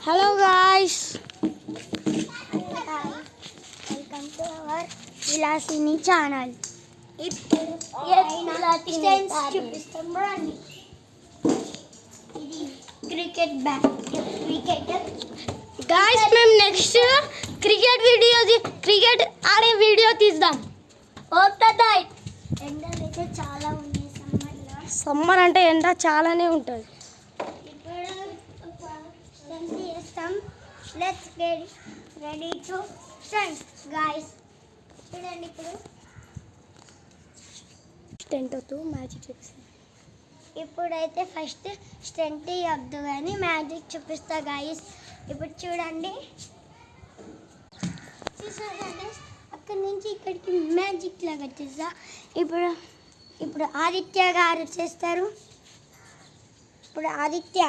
Hello guys, welcome to our Vilasini channel. చూపిస్తాం రండి. ఇది క్రికెట్ బ్యాట్. గాయ్స్, మేము నెక్స్ట్ క్రికెట్ ఆడే వీడియో తీద్దాం. ఎండలు అయితే చాలా ఉన్నాయి సమ్మర్లో. సమ్మర్ అంటే ఎండ చాలానే ఉంటుంది. ఇప్పుడు చేస్తాం. Let's get ready to start guys. చూడండి, టెంట్తో మ్యాజిక్ చూపిస్తాం. ఇప్పుడైతే ఫస్ట్ స్టెంట్ వద్దు కానీ మ్యాజిక్ చూపిస్తా గాయస్. ఇప్పుడు చూడండి, అక్కడి నుంచి ఇక్కడికి మ్యాజిక్ లాగా వచ్చేసా. ఇప్పుడు ఆదిత్య గారు చేస్తారు. ఇప్పుడు ఆదిత్య